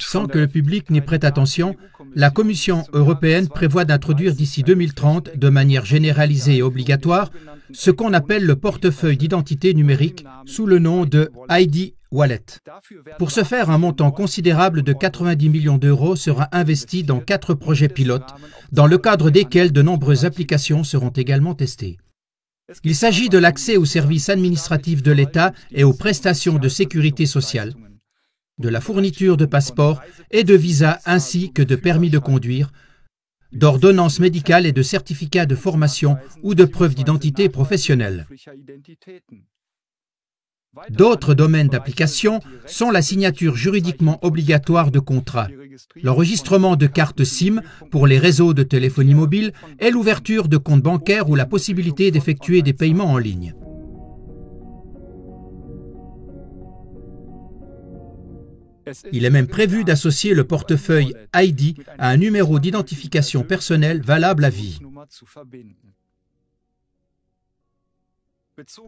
Sans que le public n'y prête attention, la Commission européenne prévoit d'introduire d'ici 2030, de manière généralisée et obligatoire, ce qu'on appelle le portefeuille d'identité numérique sous le nom de ID Wallet. Pour ce faire, un montant considérable de 90 millions d'euros sera investi dans 4 projets pilotes, dans le cadre desquels de nombreuses applications seront également testées. Il s'agit de l'accès aux services administratifs de l'État et aux prestations de sécurité sociale, de la fourniture de passeports et de visas ainsi que de permis de conduire, d'ordonnances médicales et de certificats de formation ou de preuves d'identité professionnelle. D'autres domaines d'application sont la signature juridiquement obligatoire de contrats, l'enregistrement de cartes SIM pour les réseaux de téléphonie mobile et l'ouverture de comptes bancaires ou la possibilité d'effectuer des paiements en ligne. Il est même prévu d'associer le portefeuille ID à un numéro d'identification personnelle valable à vie.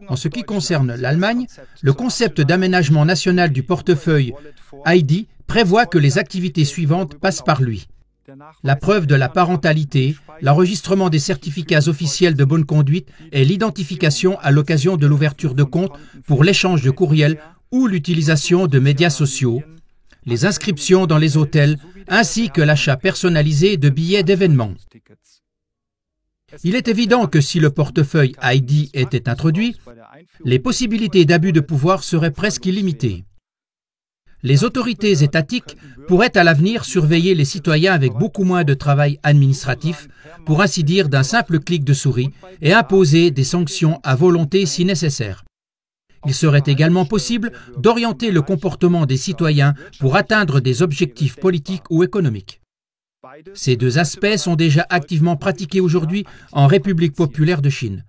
En ce qui concerne l'Allemagne, le concept d'aménagement national du portefeuille ID prévoit que les activités suivantes passent par lui. La preuve de la parentalité, l'enregistrement des certificats officiels de bonne conduite et l'identification à l'occasion de l'ouverture de compte pour l'échange de courriels ou l'utilisation de médias sociaux, les inscriptions dans les hôtels, ainsi que l'achat personnalisé de billets d'événements. Il est évident que si le portefeuille ID était introduit, les possibilités d'abus de pouvoir seraient presque illimitées. Les autorités étatiques pourraient à l'avenir surveiller les citoyens avec beaucoup moins de travail administratif, pour ainsi dire d'un simple clic de souris, et imposer des sanctions à volonté si nécessaire. Il serait également possible d'orienter le comportement des citoyens pour atteindre des objectifs politiques ou économiques. Ces deux aspects sont déjà activement pratiqués aujourd'hui en République populaire de Chine.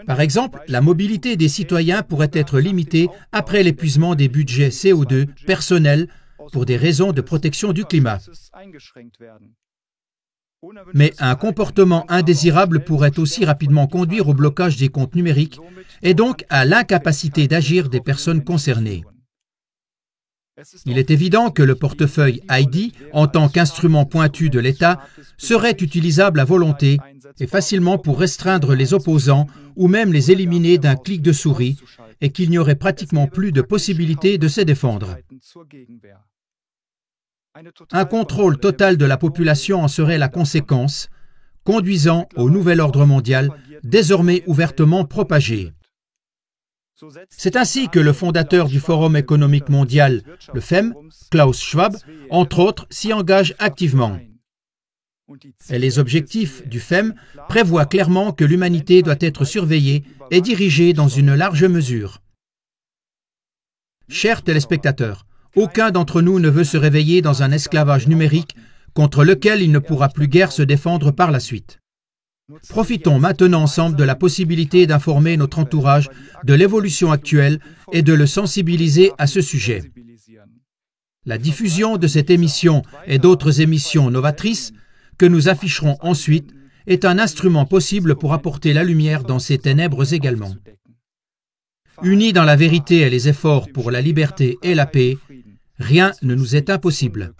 Par exemple, la mobilité des citoyens pourrait être limitée après l'épuisement des budgets CO2 personnels pour des raisons de protection du climat. Mais un comportement indésirable pourrait aussi rapidement conduire au blocage des comptes numériques et donc à l'incapacité d'agir des personnes concernées. Il est évident que le portefeuille ID, en tant qu'instrument pointu de l'État, serait utilisable à volonté et facilement pour restreindre les opposants ou même les éliminer d'un clic de souris et qu'il n'y aurait pratiquement plus de possibilité de se défendre. Un contrôle total de la population en serait la conséquence, conduisant au nouvel ordre mondial, désormais ouvertement propagé. C'est ainsi que le fondateur du Forum économique mondial, le FEM, Klaus Schwab, entre autres, s'y engage activement. Et les objectifs du FEM prévoient clairement que l'humanité doit être surveillée et dirigée dans une large mesure. Chers téléspectateurs, aucun d'entre nous ne veut se réveiller dans un esclavage numérique contre lequel il ne pourra plus guère se défendre par la suite. Profitons maintenant ensemble de la possibilité d'informer notre entourage de l'évolution actuelle et de le sensibiliser à ce sujet. La diffusion de cette émission et d'autres émissions novatrices que nous afficherons ensuite est un instrument possible pour apporter la lumière dans ces ténèbres également. Unis dans la vérité et les efforts pour la liberté et la paix, rien ne nous est impossible.